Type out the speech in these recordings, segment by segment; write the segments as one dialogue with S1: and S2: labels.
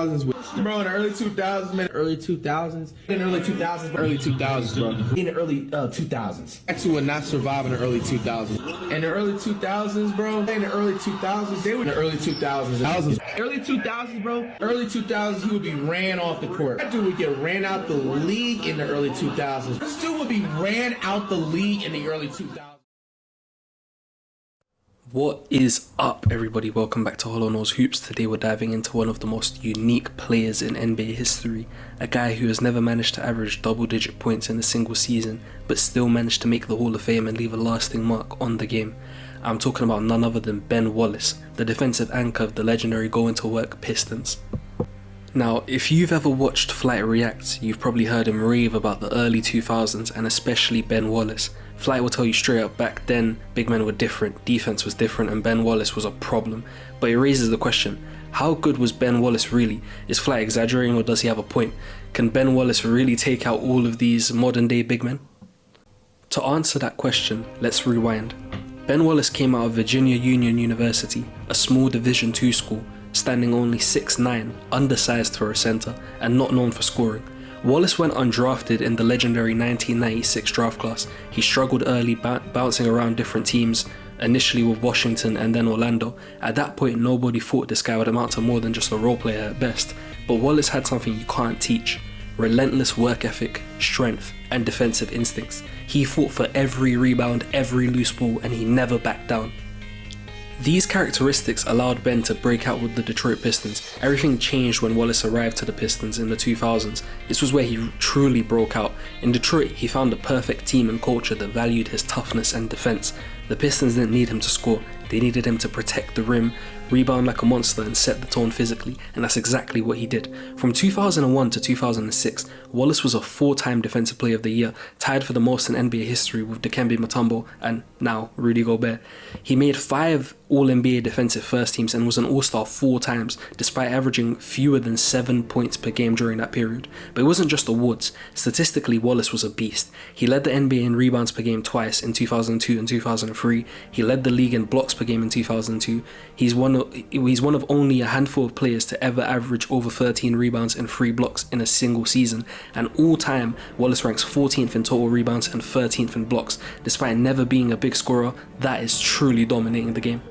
S1: 2000s, bro. In the early 2000s, man. Early 2000s. In the early 2000s, bro. Early 2000s, bro. In the early 2000s. Actually, would not survive in the early 2000s. In the early 2000s, bro. In the early 2000s, they were in the early 2000s. Early 2000s, bro. Early 2000s, he would be ran off the court. That dude would get ran out the league in the early 2000s. This dude would be ran out the league in the early 2000s.
S2: What is up, everybody? Welcome back to Hollow Nose Hoops. Today we're diving into one of the most unique players in NBA history, a guy who has never managed to average double-digit points in a single season, but still managed to make the Hall of Fame and leave a lasting mark on the game. I'm talking about none other than Ben Wallace, the defensive anchor of the legendary Going to Work Pistons. Now, if you've ever watched FlightReacts, you've probably heard him rave about the early 2000s and especially Ben Wallace. Flight will tell you straight up, back then, big men were different, defense was different, and Ben Wallace was a problem. But it raises the question, how good was Ben Wallace really? Is Flight exaggerating or does he have a point? Can Ben Wallace really take out all of these modern day big men? To answer that question, let's rewind. Ben Wallace came out of Virginia Union University, a small Division II school, standing only 6'9", undersized for a center, and not known for scoring. Wallace went undrafted in the legendary 1996 draft class. He struggled early, bouncing around different teams, initially with Washington and then Orlando. At that point, nobody thought this guy would amount to more than just a role player at best. But Wallace had something you can't teach: relentless work ethic, strength, and defensive instincts. He fought for every rebound, every loose ball, and he never backed down. These characteristics allowed Ben to break out with the Detroit Pistons. Everything changed when Wallace arrived to the Pistons in the 2000s. This was where he truly broke out. In Detroit, he found the perfect team and culture that valued his toughness and defense. The Pistons didn't need him to score, they needed him to protect the rim, rebound like a monster, and set the tone physically, and that's exactly what he did. From 2001 to 2006, Wallace was a 4-time Defensive Player of the Year, tied for the most in NBA history with Dikembe Mutombo and now Rudy Gobert. He made 5 All-NBA defensive first teams and was an All-Star 4 times, despite averaging fewer than 7 points per game during that period. But it wasn't just awards. Statistically, Wallace was a beast. He led the NBA in rebounds per game twice, in 2002 and 2003. He led the league in blocks per game in 2002. He's one of only a handful of players to ever average over 13 rebounds and 3 blocks in a single season, and all time, Wallace ranks 14th in total rebounds and 13th in blocks. Despite never being a big scorer, that is truly dominating the game.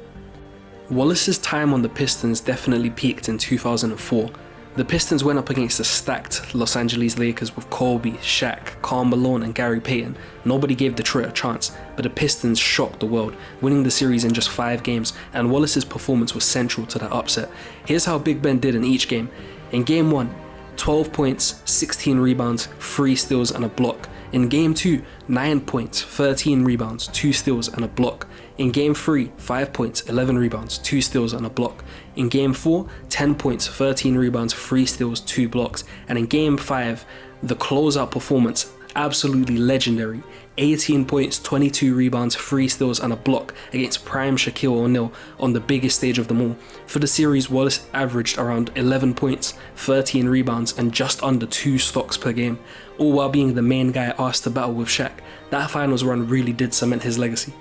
S2: Wallace's time on the Pistons definitely peaked in 2004. The Pistons went up against a stacked Los Angeles Lakers with Kobe, Shaq, Karl Malone and Gary Payton. Nobody gave Detroit a chance, but the Pistons shocked the world, winning the series in just 5 games, and Wallace's performance was central to that upset. Here's how Big Ben did in each game. In Game 1, 12 points, 16 rebounds, 3 steals and a block. In Game 2, 9 points, 13 rebounds, 2 steals and a block. In Game 3, 5 points, 11 rebounds, 2 steals and a block. In Game 4, 10 points, 13 rebounds, 3 steals, 2 blocks. And in Game 5, the closeout performance, absolutely legendary. 18 points, 22 rebounds, 3 steals and a block against prime Shaquille O'Neal on the biggest stage of them all. For the series, Wallace averaged around 11 points, 13 rebounds and just under 2 stocks per game, all while being the main guy asked to battle with Shaq. That finals run really did cement his legacy.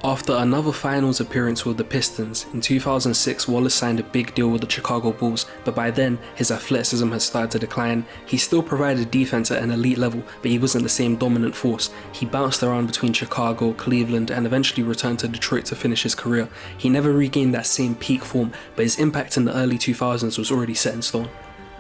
S2: After another finals appearance with the Pistons, in 2006 Wallace signed a big deal with the Chicago Bulls, but by then his athleticism had started to decline. He still provided defense at an elite level, but he wasn't the same dominant force. He bounced around between Chicago, Cleveland and eventually returned to Detroit to finish his career. He never regained that same peak form, but his impact in the early 2000s was already set in stone.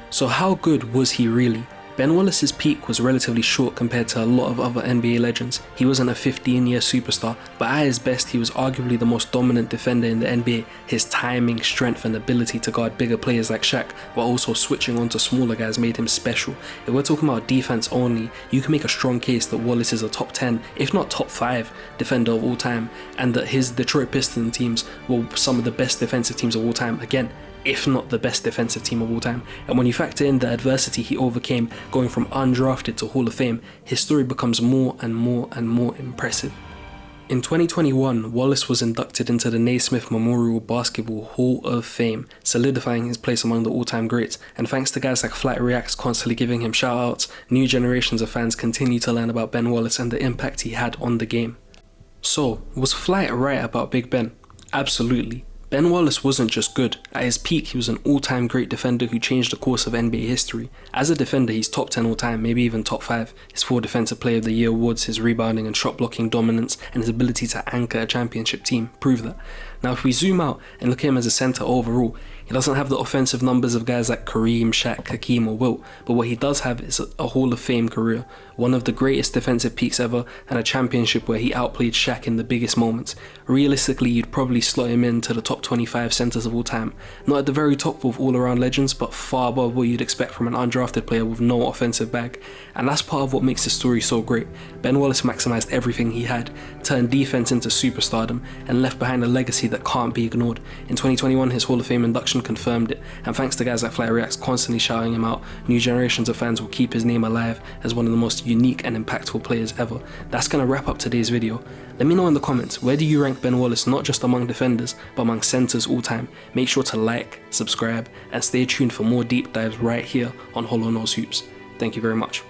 S2: So how good was he really? Ben Wallace's peak was relatively short compared to a lot of other NBA legends. He wasn't a 15-year superstar, but at his best he was arguably the most dominant defender in the NBA. His timing, strength and ability to guard bigger players like Shaq while also switching onto smaller guys made him special. If we're talking about defense only, you can make a strong case that Wallace is a top 10, if not top 5 defender of all time, and that his Detroit Pistons teams were some of the best defensive teams of all time. Again, if not the best defensive team of all time. And when you factor in the adversity he overcame going from undrafted to Hall of Fame, his story becomes more and more and more impressive. In 2021, Wallace was inducted into the Naismith Memorial Basketball Hall of Fame, solidifying his place among the all-time greats. And thanks to guys like FlightReacts constantly giving him shout-outs, new generations of fans continue to learn about Ben Wallace and the impact he had on the game. So, was Flight right about Big Ben? Absolutely. Ben Wallace wasn't just good. At his peak, he was an all-time great defender who changed the course of NBA history. As a defender, he's top 10 all-time, maybe even top 5. His 4 Defensive Player of the Year awards, his rebounding and shot-blocking dominance, and his ability to anchor a championship team prove that. Now, if we zoom out and look at him as a center overall, he doesn't have the offensive numbers of guys like Kareem, Shaq, Hakeem or Wilt, but what he does have is a Hall of Fame career, one of the greatest defensive peaks ever, and a championship where he outplayed Shaq in the biggest moments. Realistically, you'd probably slot him into the top 25 centers of all time. Not at the very top with all-around legends, but far above what you'd expect from an undrafted player with no offensive bag. And that's part of what makes his story so great. Ben Wallace maximized everything he had, turned defense into superstardom, and left behind a legacy that can't be ignored. In 2021, his Hall of Fame induction confirmed it, and thanks to guys like FlightReacts constantly shouting him out, new generations of fans will keep his name alive as one of the most unique and impactful players ever. That's gonna wrap up today's video. Let me know in the comments, where do you rank Ben Wallace not just among defenders, but among centers all time? Make sure to like, subscribe, and stay tuned for more deep dives right here on Hollow Nose Hoops. Thank you very much.